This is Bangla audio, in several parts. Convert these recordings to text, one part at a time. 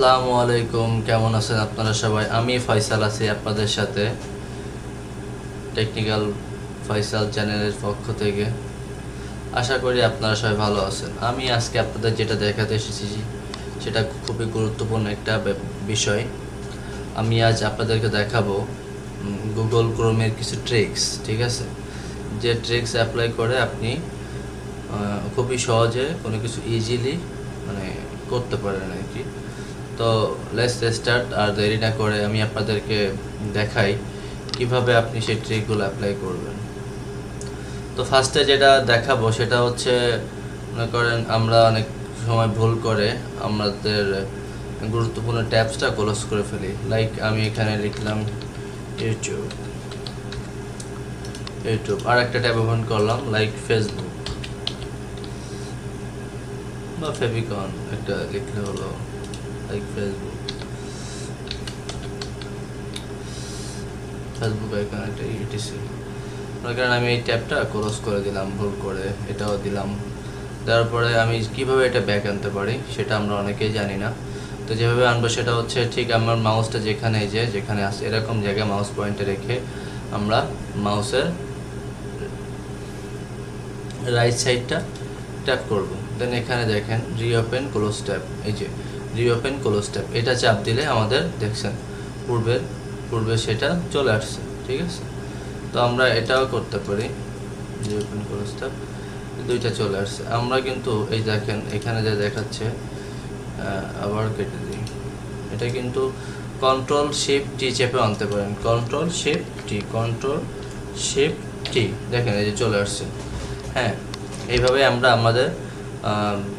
আসসালামু আলাইকুম, কেমন আছেন আপনারা সবাই? আমি ফয়সাল আছি আপনাদের সাথে টেকনিক্যাল ফয়সাল চ্যানেলের পক্ষ থেকে। আশা করি আপনারা সবাই ভালো আছেন। আমি আজকে আপনাদের যেটা দেখাতে এসেছি সেটা খুবই গুরুত্বপূর্ণ একটা বিষয়। আমি আজ আপনাদেরকে দেখাবো গুগল ক্রোমের কিছু ট্রিক্স, ঠিক আছে? যে ট্রিক্স অ্যাপ্লাই করে আপনি খুবই সহজে কোনো কিছু ইজিলি করতে পারেন আর কি। তো লেটস স্টার্ট। আর দেরি না করে আমি আপনাদেরকে দেখাই কিভাবে আপনি সেই ট্রিকগুলো অ্যাপ্লাই করবেন। তো ফার্স্টে যেটা দেখাবো সেটা হচ্ছে, মনে করেন আমরা অনেক সময় ভুল করে আমাদের গুরুত্বপূর্ণ ট্যাবসটা ক্লোজ করে ফেলি। লাইক আমি এখানে লিখলাম ইউটিউব, আর একটা ট্যাব ওপেন করলাম লাইক ফেসবুক বা ফেভিকন একটা লিখলে হলো লাইক ফেসবুক আইকন একটা ইউটিসি। মনে করেন আমি এই ট্যাবটা ক্লোজ করে দিলাম ভুল করে, এটাও দিলাম। দেওয়ার পরে আমি কিভাবে এটা ব্যাক আনতে পারি সেটা আমরা অনেকেই জানি না। তো যেভাবে আনবো সেটা হচ্ছে, ঠিক আমার মাউসটা যেখানে আসে এরকম জায়গায় মাউস পয়েন্টে রেখে আমরা মাউসের রাইট সাইডটা ট্যাপ করব। দেন এখানে দেখেন রিওপেন ক্লোজ ট্যাব, এই যে রিওপেন ক্লোজ ট্যাব, এটা চাপ দিলে আমাদের দেখছেন পূর্বে সেটা চলে আসছে, ঠিক আছে? তো আমরা এটাও করতে পারি, রিওপেন ক্লোজ ট্যাব, দুইটা চলে আসছে। আমরা কিন্তু এই দেখেন এখানে যা দেখাচ্ছে, আবার কেটে দিই, এটা কিন্তু কন্ট্রোল শিফট টি চেপে আনতে পারেন। কন্ট্রোল শিফট টি, দেখেন এই যে চলে আসছে। হ্যাঁ, এইভাবে আমরা আমাদের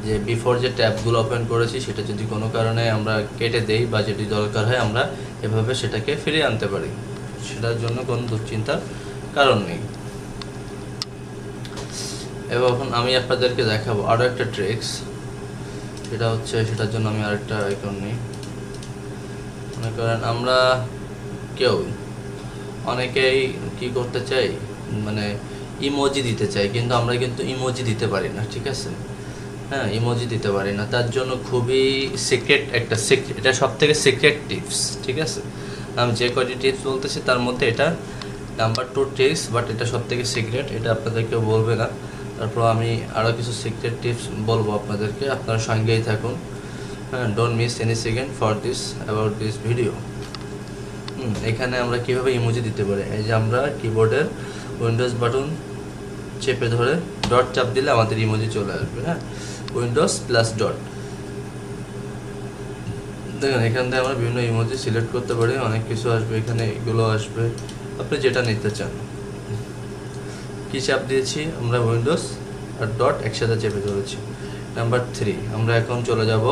যে বিফোর যে ট্যাবগুলো ওপেন করেছি সেটা যদি কোনো কারণে আমরা কেটে দেই বা যদি দরকার হয় আমরা এভাবে সেটাকে ফিরিয়ে আনতে পারি। সেটার জন্য কোনো দুশ্চিন্তার কারণ নেই। এখন আমি আপনাদেরকে দেখাবো আরও একটা ট্রিক্স। সেটা হচ্ছে, সেটার জন্য আমি আরেকটা আইকন নিই। মনে করেন আমরা অনেকেই কি করতে চাই, মানে ইমোজি দিতে চাই, কিন্তু আমরা কিন্তু ইমোজি দিতে পারি না, ঠিক আছে? হ্যাঁ, ইমোজি দিতে পারি না। তার জন্য খুবই এটা সব থেকে সিক্রেট টিপস, ঠিক আছে? আমি যে কয়টি টিপস বলতেছি তার মধ্যে এটা নাম্বার 2 টিপস, বাট এটা সব থেকে সিক্রেট, এটা আপনাদের কেউ বলবে না। তারপর আমি আরও কিছু সিক্রেট টিপস বলবো আপনাদেরকে, আপনারা সঙ্গেই থাকুন। হ্যাঁ, don't miss any second for about this video. এখানে আমরা কীভাবে ইমোজি দিতে পারি, এই যে আমরা কিবোর্ডের উইন্ডোজ বাটন চেপে ধরে ডট চাপ দিলে আমাদের ইমোজি চলে আসবে। হ্যাঁ, উইন্ডোজ প্লাস ডট, দেখেন এখান থেকে আমরা বিভিন্ন ইমোজি সিলেক্ট করতে পারি, অনেক কিছু আসবে এখানে, এগুলো আসবে, আপনি যেটা নিতে চান। কি চাপ দিয়েছি আমরা, উইন্ডোজ আর ডট একসাথে চেপে ধরেছি। নাম্বার 3, আমরা এখন চলে যাব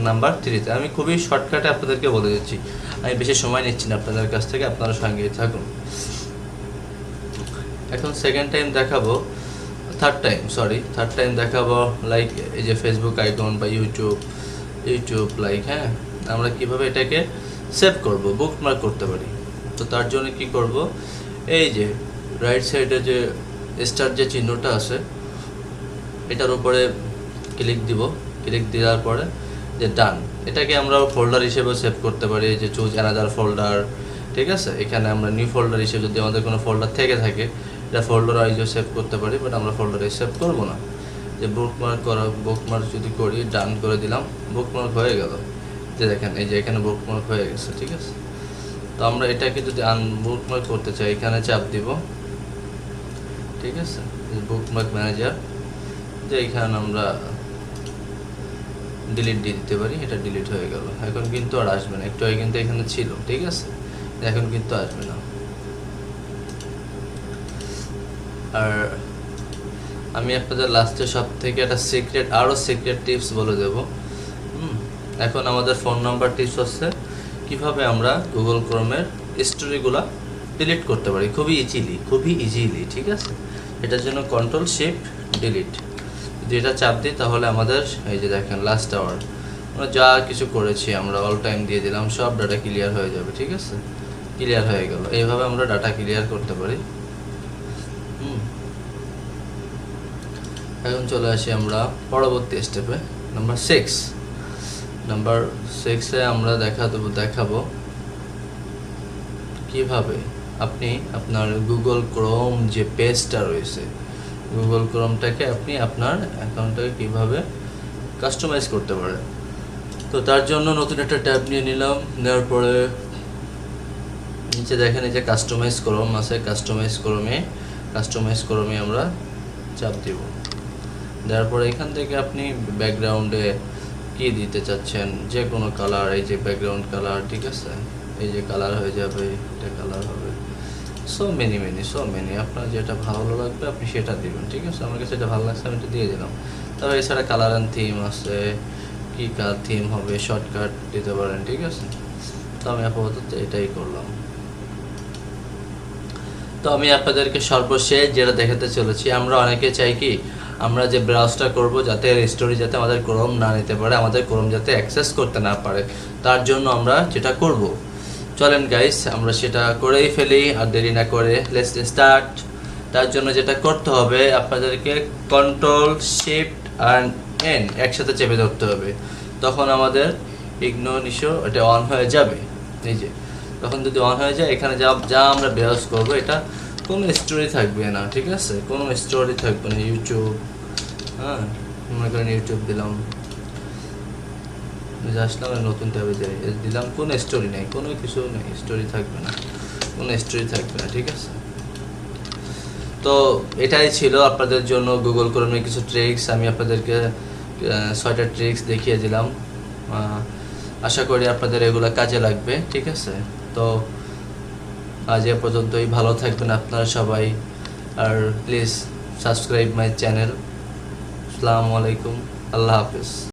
নাম্বার 3-তে। আমি খুবই শর্টকাটে আপনাদেরকে বলে দিচ্ছি, আমি বেশি সময় নিচ্ছি না আপনাদের কাছ থেকে, আপনারা সঙ্গেই থাকুন। এখন থার্ড টাইম দেখাবো লাইক এই যে ফেসবুক আইকন বা ইউটিউব লাইক। হ্যাঁ, আমরা কিভাবে এটাকে সেভ করব, বুকমার্ক করতে পারি। তো তার জন্য কি করব, এই যে রাইট সাইডে যে স্টার যে চিহ্নটা আছে এটার উপরে ক্লিক দেওয়ার পরে যে ডান, এটাকে আমরা ফোল্ডার হিসেবে সেভ করতে পারি, যে চুজ অ্যানাদার ফোল্ডার, ঠিক আছে? এখানে আমরা নিউ ফোল্ডার হিসেবে যদি আমাদের কোনো ফোল্ডার থেকে থাকে এটা ফোল্ডার ওয়াইজও সেভ করতে পারি, বাট আমরা ফোল্ডারে সেভ করবো না। যে বুকমার্ক যদি করি, ডান করে দিলাম, বুকমার্ক হয়ে গেল। যে দেখেন এই যে এখানে বুকমার্ক হয়ে গেছে, ঠিক আছে? তো আমরা এটাকে যদি বুকমার্ক করতে চাই এখানে চাপ দিব, ঠিক আছে? বুকমার্ক ম্যানেজার, যে এখানে আমরা ডিলিট দিয়ে দিতে পারি, এটা ডিলিট হয়ে গেল। এখন কিন্তু আর আসবে না, একটু আগে কিন্তু এখানে ছিল, ঠিক আছে? এখন কিন্তু আসবে না। আর আমি আপনাদের লাস্টে সব থেকে একটা সিক্রেট টিপস বলে দেব। এখন আমাদের ফোন নাম্বার টিপস হচ্ছে কিভাবে আমরা গুগল ক্রোমের স্টোরিগুলো ডিলিট করতে পারি খুবই ইজিলি, ঠিক আছে? এটার জন্য কন্ট্রোল শিফট ডিলিট, যেটা চাপ দিই তাহলে আমাদের এই যে দেখেন লাস্ট আওয়ার আমরা যা কিছু করেছি আমরা অল টাইম দিয়ে দিলাম, সব ডাটা ক্লিয়ার হয়ে যাবে, ঠিক আছে? ক্লিয়ার হয়ে গেল। এইভাবে আমরা ডাটা ক্লিয়ার করতে পারি। এখন চলে আসি আমরা পরবর্তী স্টেপে, নাম্বার 6। নাম্বার 6-এ আমরা দেখাবো কিভাবে আপনি আপনার গুগল ক্রোম যে পেজটা রয়েছে, গুগল ক্রোমটাকে আপনি আপনার অ্যাকাউন্টটাকে কিভাবে কাস্টমাইজ করতে পারেন। তো তার জন্য নতুন একটা ট্যাব নিয়ে নিলাম। নেওয়ার পরে নিচে দেখেন এই যে কাস্টমাইজ ক্রোম আছে, কাস্টমাইজ ক্রোমে আমরা চাপ দিব। দেওয়ার পরে এখান থেকে আপনি ব্যাকগ্রাউন্ডে কি দিতে চাচ্ছেন, যে কোনো কালার, এই যে ব্যাকগ্রাউন্ড কালার, ঠিক আছে, এই যে কালার হয়ে যাবে, এটা কালার হবে, সো মেনি আপনার যেটা ভালো লাগবে আপনি সেটা দিবেন, ঠিক আছে। আমার কাছে এটা ভালো লাগছে, আমি এটা দিয়ে দিলাম। তবে এছাড়া কালার অ্যান্ড থিম আছে, কি থিম হবে, শর্টকাট দিতে পারেন, ঠিক আছে। তো আমি আপাতত এটাই করলাম। তো আমি আপনাদেরকে সর্বশেষ যেটা দেখাতে চলেছি, আমরা অনেকে চাই কি আমরা যে ব্রাউজটা করব যাতে স্টোরি যাতে আমাদের ক্রোম না নিতে পারে, আমাদের ক্রোম যাতে অ্যাক্সেস করতে না পারে, তার জন্য আমরা যেটা করব, চলেন গাইস আমরা সেটা করেই ফেলি আর দেরি না করে, লেটস স্টার্ট। তার জন্য যেটা করতে হবে আপনাদেরকে কন্ট্রোল শিফট অ্যান্ড এন একসাথে চেপে ধরতে হবে, তখন আমাদের ইগনোনিশো এটা অন হয়ে যাবে। এই যে তখন যদি অন হয়ে যায়, এখানে যা আমরা ব্রাউজ করবো এটা কোনো স্টোরি থাকবে না, ঠিক আছে, কোনো স্টোরি থাকবে না। ইউটিউব, হ্যাঁ, মনে করেন ইউটিউব দিলাম, আসলাম নতুন ট্যাবে যাই, দিলাম, কোনো স্টোরি নেই, কোনো কিছু নেই, স্টোরি থাকবে না, কোনো স্টোরি থাকবে না, ঠিক আছে। তো এটাই ছিল আপনাদের জন্য গুগল ক্রোমের কিছু ট্রিক্স। আমি আপনাদেরকে 6টা ট্রিক্স দেখিয়ে দিলাম, আশা করি আপনাদের এগুলো কাজে লাগবে, ঠিক আছে। তো আজ এ পর্যন্তই, ভালো থাকবেন আপনারা সবাই, আর প্লিজ সাবস্ক্রাইব মাই চ্যানেল। আসসালামু আলাইকুম, আল্লাহ হাফিজ।